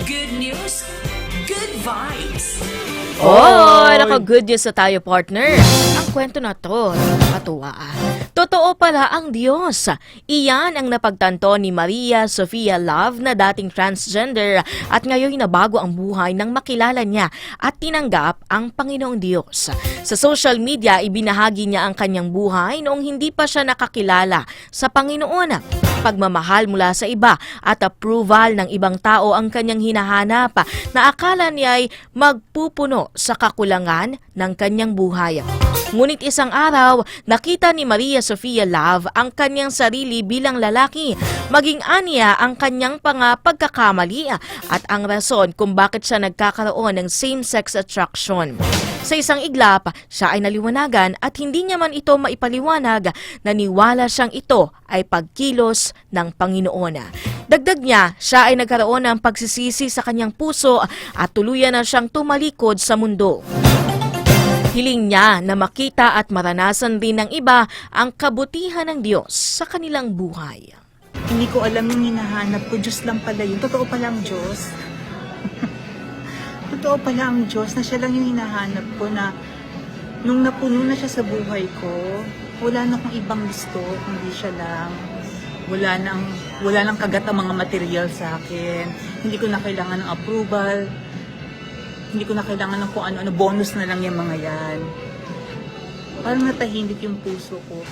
Good news, good vibes. Oh, naka-good news na tayo, partner. Ang kwento na to, nakakatuwa. Totoo pala ang Diyos. Iyan ang napagtanto ni Maria Sofia Love na dating transgender at ngayon nabago ang buhay nang makilala niya at tinanggap ang Panginoong Diyos. Sa social media, ibinahagi niya ang kanyang buhay noong hindi pa siya nakakilala sa Panginoon. Pagmamahal mula sa iba at approval ng ibang tao ang kanyang hinahanap na akala niya ay magpupuno sa kakulangan ng kanyang buhay. Ngunit isang araw, nakita ni Maria Sofia Love ang kanyang sarili bilang lalaki, maging aniya ang kanyang pagkakamali at ang rason kung bakit siya nagkakaroon ng same-sex attraction. Sa isang iglap, siya ay naliwanagan at hindi niya man ito maipaliwanag, naniwala siyang ito ay pagkilos ng Panginoon. Dagdag niya, siya ay nagkaroon ng pagsisisi sa kanyang puso at tuluyan na siyang tumalikod sa mundo. Hiling niya na makita at maranasan din ng iba ang kabutihan ng Diyos sa kanilang buhay. Hindi ko alam yung hinahanap ko. Diyos lang pala yun. Totoo pala ang Diyos. Totoo pala ang Diyos na siya lang yung hinahanap ko na nung napuno na siya sa buhay ko, wala na akong ibang gusto, kundi siya lang. Wala nang kagat ang mga material sa akin. Hindi ko na kailangan ng approval. Hindi ko na kailangan ng kung ano-ano, bonus na lang yung mga yan. Parang natahimik yung puso ko.